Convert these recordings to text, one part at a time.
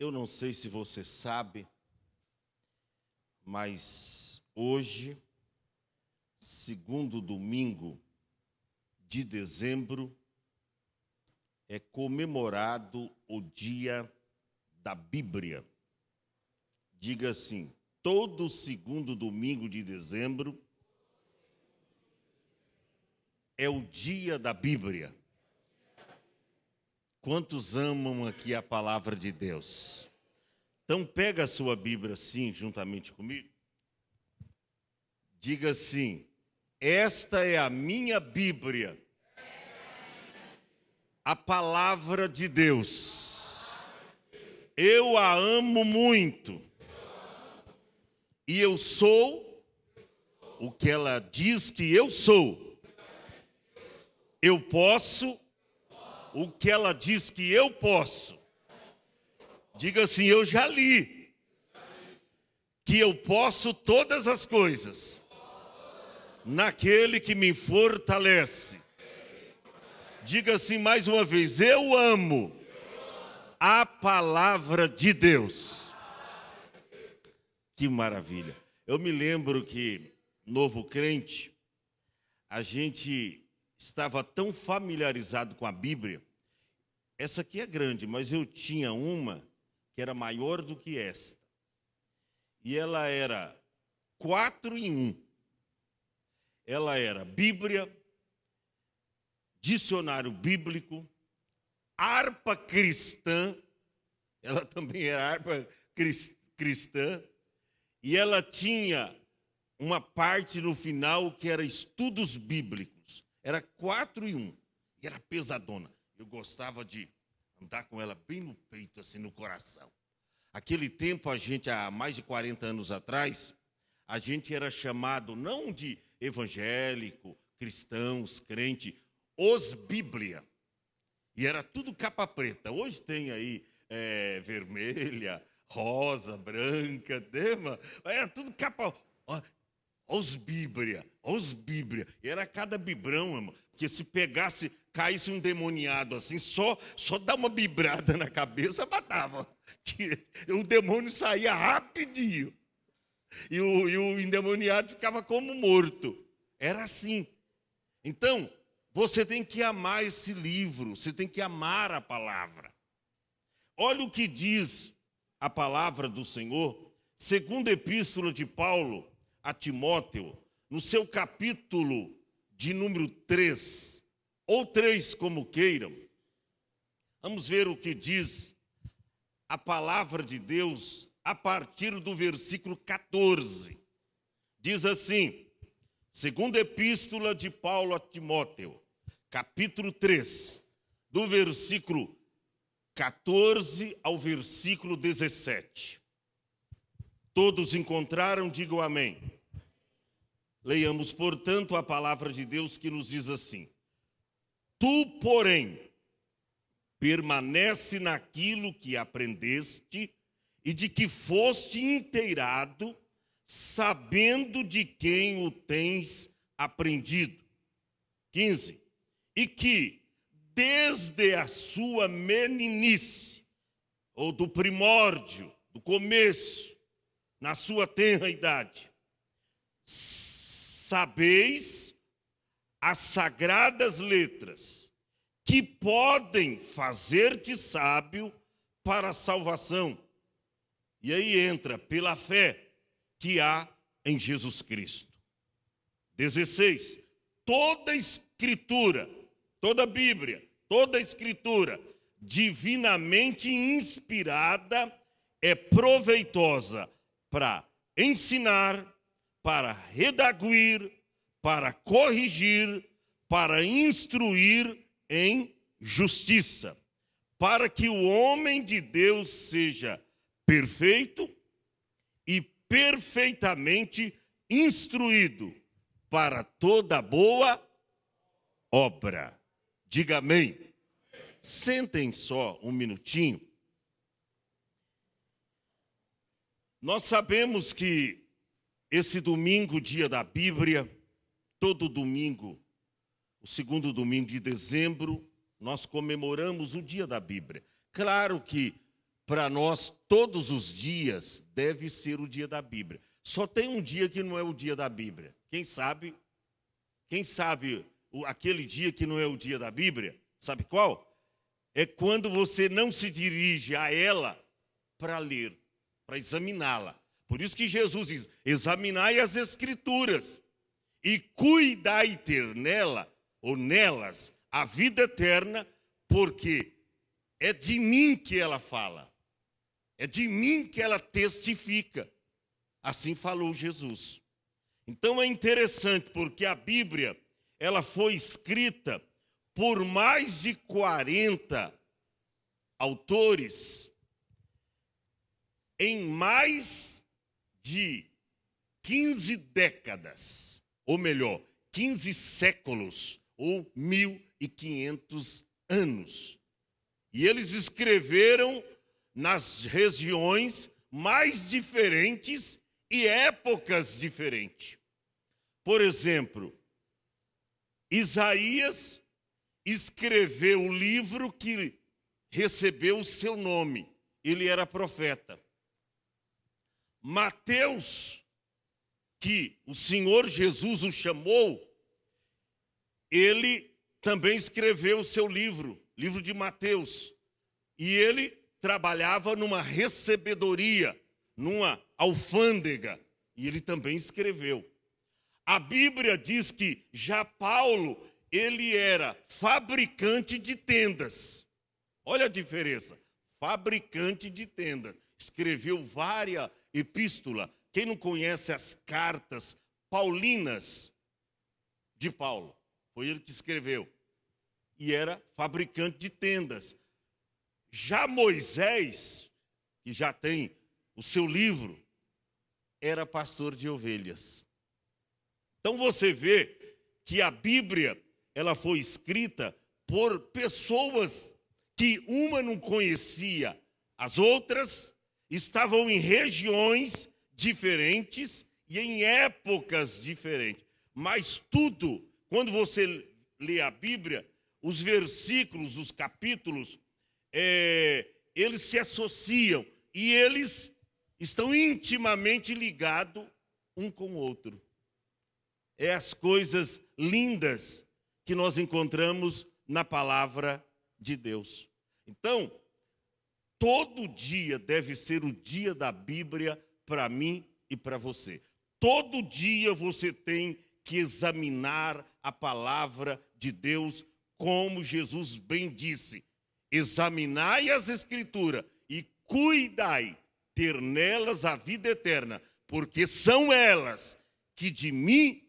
Eu não sei se você sabe, mas hoje, segundo domingo de dezembro, é comemorado o Dia da Bíblia. Diga assim: todo segundo domingo de dezembro é o Dia da Bíblia. Quantos amam aqui a palavra de Deus? Então pega a sua Bíblia assim, juntamente comigo. Diga assim: esta é a minha Bíblia, a palavra de Deus. Eu a amo muito. E eu sou o que ela diz que eu sou. Eu posso o que ela diz que eu posso. Diga assim: eu já li que eu posso todas as coisas naquele que me fortalece. Diga assim mais uma vez: eu amo a palavra de Deus. Que maravilha. Eu me lembro que, novo crente, a gente estava tão familiarizado com a Bíblia. Essa aqui é grande, mas eu tinha uma que era maior do que esta. E ela era 4 em 1. Ela era Bíblia, dicionário bíblico, harpa cristã, ela também era harpa cristã, e ela tinha uma parte no final que era estudos bíblicos. Era 4 em 1, e era pesadona. Eu gostava de andar com ela bem no peito, assim, no coração. Aquele tempo, há mais de 40 anos atrás, a gente era chamado não de evangélico, cristãos, crente, os Bíblia. E era tudo capa preta. Hoje tem aí vermelha, rosa, branca, era tudo capa. Os Bíblia. E era cada bibrão, irmão, que se pegasse, caísse um demoniado assim, só dá uma bibrada na cabeça, matava. O demônio saía rapidinho. E o endemoniado ficava como morto. Era assim. Então, você tem que amar esse livro, você tem que amar a palavra. Olha o que diz a palavra do Senhor, segunda epístola de Paulo a Timóteo, no seu capítulo de número 3, ou 3 como queiram. Vamos ver o que diz a palavra de Deus a partir do versículo 14. Diz assim: segunda epístola de Paulo a Timóteo, capítulo 3, do versículo 14 ao versículo 17. Todos encontraram? Digam amém. Leiamos, portanto, a palavra de Deus que nos diz assim: tu, porém, permanece naquilo que aprendeste e de que foste inteirado, sabendo de quem o tens aprendido. 15. E que, desde a sua meninice, ou do primórdio, do começo, na sua tenra idade, sabeis as sagradas letras, que podem fazer-te sábio para a salvação. E aí entra pela fé que há em Jesus Cristo. 16. Toda escritura, toda Bíblia, toda escritura divinamente inspirada é proveitosa para ensinar, para redaguir, para corrigir, para instruir em justiça, para que o homem de Deus seja perfeito e perfeitamente instruído para toda boa obra. Diga amém. Sentem só um minutinho. Nós sabemos que esse domingo, dia da Bíblia, todo domingo, o segundo domingo de dezembro, nós comemoramos o dia da Bíblia. Claro que para nós, todos os dias, deve ser o dia da Bíblia. Só tem um dia que não é o dia da Bíblia. Quem sabe? Quem sabe aquele dia que não é o dia da Bíblia? Sabe qual? É quando você não se dirige a ela para ler, para examiná-la. Por isso que Jesus diz: examinai as Escrituras e cuidai ter nela, ou nelas, a vida eterna, porque é de mim que ela fala, é de mim que ela testifica. Assim falou Jesus. Então é interessante, porque a Bíblia, ela foi escrita por mais de 40 autores, em mais de 15 décadas, ou melhor, 15 séculos, ou 1500 anos. E eles escreveram nas regiões mais diferentes e épocas diferentes. Por exemplo, Isaías escreveu o livro que recebeu o seu nome. Ele era profeta. Mateus, que o Senhor Jesus o chamou, ele também escreveu o seu livro, livro de Mateus. E ele trabalhava numa recebedoria, numa alfândega, e ele também escreveu. A Bíblia diz que já Paulo, ele era fabricante de tendas. Olha a diferença, fabricante de tendas. Escreveu várias epístolas. Quem não conhece as cartas paulinas de Paulo? Foi ele que escreveu. E era fabricante de tendas. Já Moisés, que já tem o seu livro, era pastor de ovelhas. Então você vê que a Bíblia, ela foi escrita por pessoas que uma não conhecia as outras, estavam em regiões diferentes e em épocas diferentes. Mas tudo, quando você lê a Bíblia, os versículos, os capítulos, eles se associam e eles estão intimamente ligados um com o outro. É as coisas lindas que nós encontramos na palavra de Deus. Então, todo dia deve ser o dia da Bíblia para mim e para você. Todo dia você tem que examinar a palavra de Deus, como Jesus bem disse: examinai as Escrituras e cuidai ter nelas a vida eterna, porque são elas que de mim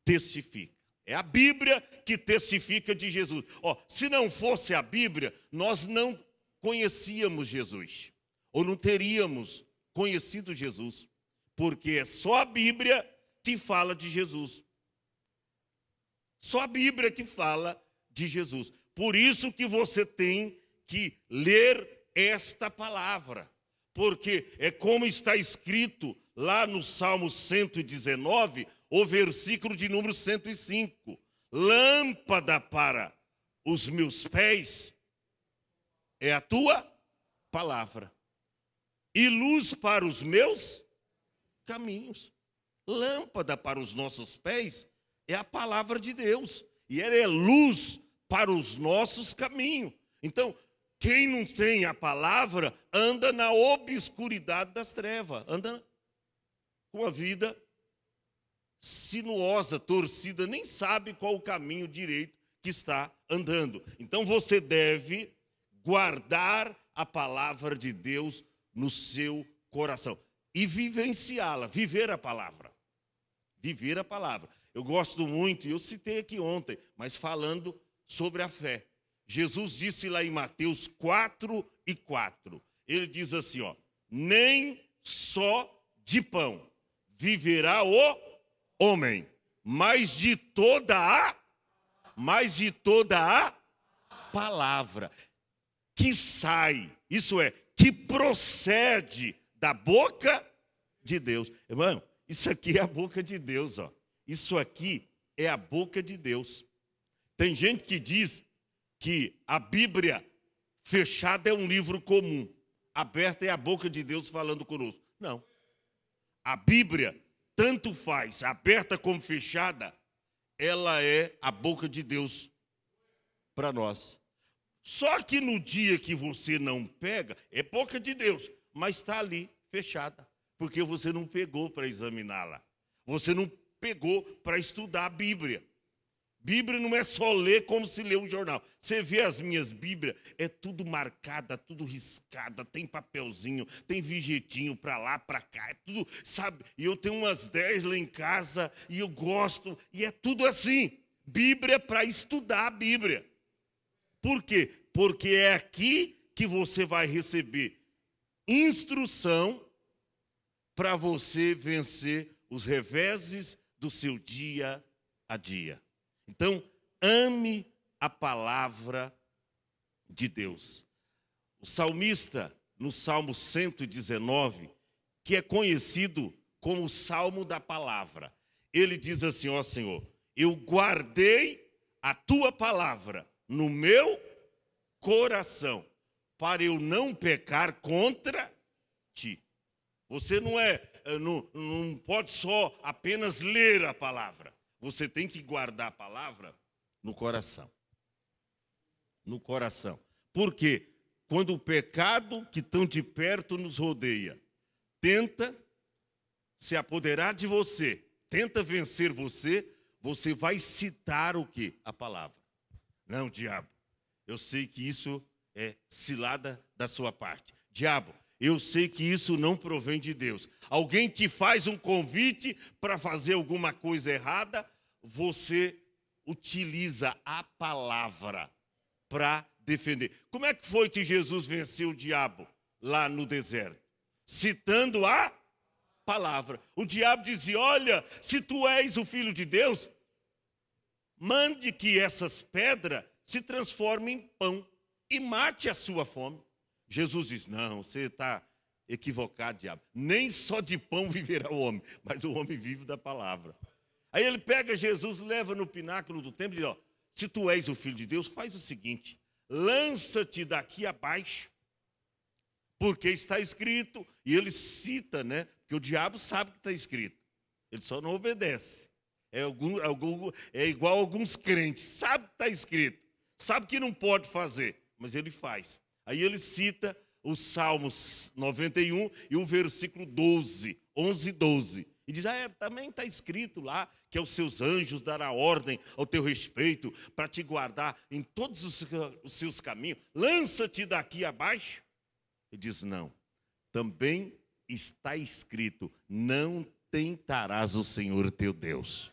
testificam. É a Bíblia que testifica de Jesus. Se não fosse a Bíblia, nós não conhecíamos Jesus, ou não teríamos conhecido Jesus, porque é só a Bíblia que fala de Jesus. Só a Bíblia que fala de Jesus. Por isso que você tem que ler esta palavra, porque é como está escrito lá no Salmo 119, o versículo de número 105. Lâmpada para os meus pés é a tua palavra, e luz para os meus caminhos. Lâmpada para os nossos pés é a palavra de Deus, e ela é luz para os nossos caminhos. Então, quem não tem a palavra anda na obscuridade das trevas, anda com a vida sinuosa, torcida, nem sabe qual o caminho direito que está andando. Então você deve guardar a palavra de Deus no seu coração e vivenciá-la, viver a palavra. Viver a palavra. Eu gosto muito, e eu citei aqui ontem, mas falando sobre a fé. Jesus disse lá em Mateus 4:4. Ele diz assim, nem só de pão viverá o homem, mas de toda a palavra que sai, isso é, que procede da boca de Deus. Irmão, isso aqui é a boca de Deus, Isso aqui é a boca de Deus. Tem gente que diz que a Bíblia fechada é um livro comum. aberta é a boca de Deus falando conosco. Não. A Bíblia, tanto faz, aberta como fechada, ela é a boca de Deus para nós. Só que no dia que você não pega, é boca de Deus, mas está ali, fechada, porque você não pegou para examiná-la. Você não pegou para estudar a Bíblia. Bíblia não é só ler como se lê um jornal. Você vê as minhas Bíblias, é tudo marcada, tudo riscada, tem papelzinho, tem vijetinho para lá, para cá, é tudo, sabe? E eu tenho umas 10 lá em casa e eu gosto, e é tudo assim. Bíblia é para estudar a Bíblia. Por quê? Porque é aqui que você vai receber instrução para você vencer os reveses do seu dia a dia. Então, ame a palavra de Deus. O salmista, no Salmo 119, que é conhecido como o Salmo da Palavra, ele diz assim, ó Senhor, eu guardei a tua palavra no meu coração, para eu não pecar contra ti. Você não pode só apenas ler a palavra. Você tem que guardar a palavra no coração. No coração. Por quê? Quando o pecado que tão de perto nos rodeia tenta se apoderar de você, tenta vencer você, você vai citar o quê? A palavra. Não, diabo, eu sei que isso é cilada da sua parte. Diabo, eu sei que isso não provém de Deus. Alguém te faz um convite para fazer alguma coisa errada, você utiliza a palavra para defender. Como é que foi que Jesus venceu o diabo lá no deserto? Citando a palavra. O diabo dizia, olha, se tu és o Filho de Deus, mande que essas pedras se transformem em pão e mate a sua fome. Jesus diz, não, você está equivocado, diabo. Nem só de pão viverá o homem, mas o homem vive da palavra. Aí ele pega Jesus, leva no pináculo do templo e diz, ó, se tu és o Filho de Deus, faz o seguinte, lança-te daqui abaixo, porque está escrito, e ele cita, né, que o diabo sabe que está escrito, ele só não obedece. É igual a alguns crentes, sabe que está escrito, sabe que não pode fazer, mas ele faz. Aí ele cita o Salmos 91 e o versículo 11 e 12. E diz, também está escrito lá que aos seus anjos dará ordem ao teu respeito para te guardar em todos os seus caminhos. Lança-te daqui abaixo. E diz, não, também está escrito, não tentarás o Senhor teu Deus.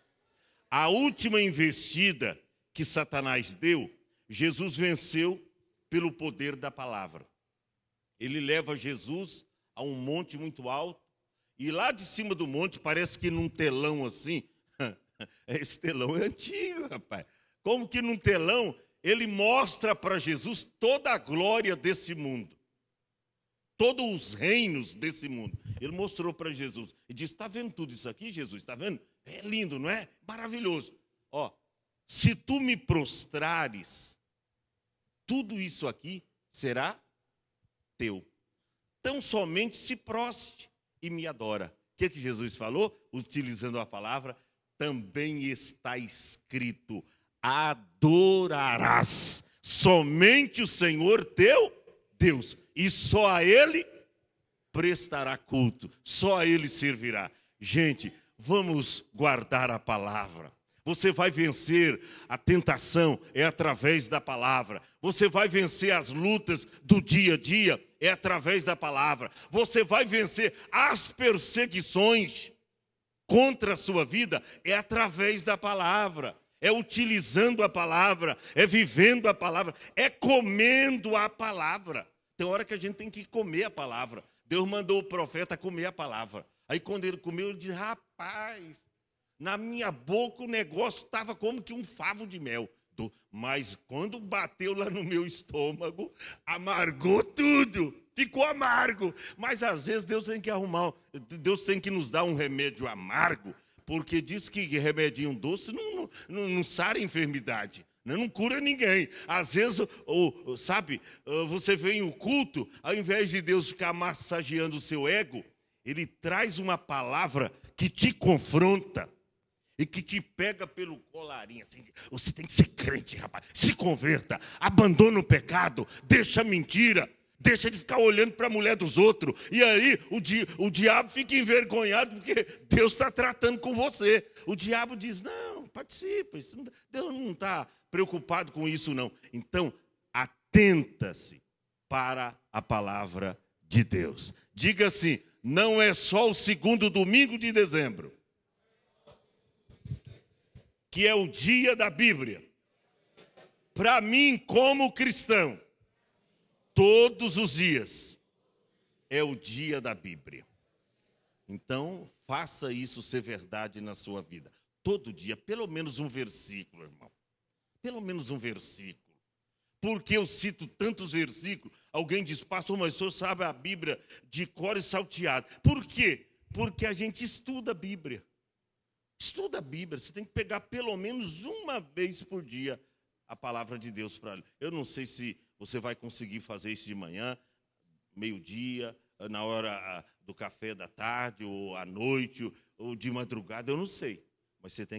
A última investida que Satanás deu, Jesus venceu pelo poder da palavra. Ele leva Jesus a um monte muito alto, e lá de cima do monte, parece que num telão assim, esse telão é antigo, rapaz. Como que num telão, ele mostra para Jesus toda a glória desse mundo. Todos os reinos desse mundo. Ele mostrou para Jesus. E disse, está vendo tudo isso aqui, Jesus? Está vendo? É lindo, não é? Maravilhoso. Ó, se tu me prostrares, tudo isso aqui será teu. Tão somente se prostre e me adora. O que Jesus falou? Utilizando a palavra, também está escrito, adorarás somente o Senhor teu Deus, e só a Ele prestará culto, só a Ele servirá. Gente, vamos guardar a palavra. Você vai vencer a tentação, é através da palavra. Você vai vencer as lutas do dia a dia, é através da palavra. Você vai vencer as perseguições contra a sua vida, é através da palavra. É utilizando a palavra, é vivendo a palavra, é comendo a palavra. Tem hora que a gente tem que comer a palavra. Deus mandou o profeta comer a palavra. Aí quando ele comeu, ele disse, rapaz, na minha boca o negócio estava como que um favo de mel. Mas quando bateu lá no meu estômago, amargou tudo. Ficou amargo. Mas às vezes Deus tem que Deus tem que nos dar um remédio amargo, porque diz que remedinho doce não sara a enfermidade. Não cura ninguém. Às vezes, sabe, você vem no culto, ao invés de Deus ficar massageando o seu ego, Ele traz uma palavra que te confronta e que te pega pelo colarinho. Assim, você tem que ser crente, rapaz. Se converta, abandona o pecado, deixa a mentira. Deixa de ficar olhando para a mulher dos outros. E aí o diabo fica envergonhado porque Deus está tratando com você. O diabo diz, não, participa. Deus não está preocupado com isso, não. Então, atenta-se para a palavra de Deus. Diga assim, não é só o segundo domingo de dezembro, que é o dia da Bíblia. Para mim, como cristão, todos os dias é o dia da Bíblia. Então, faça isso ser verdade na sua vida. Todo dia, pelo menos um versículo, irmão. Pelo menos um versículo. Porque eu cito tantos versículos. Alguém diz, pastor, mas o senhor sabe a Bíblia de cor e salteado. Por quê? Porque a gente estuda a Bíblia. Estuda a Bíblia. Você tem que pegar pelo menos uma vez por dia a palavra de Deus para ler. Eu não sei se você vai conseguir fazer isso de manhã, meio-dia, na hora do café da tarde, ou à noite, ou de madrugada, eu não sei. Mas você tem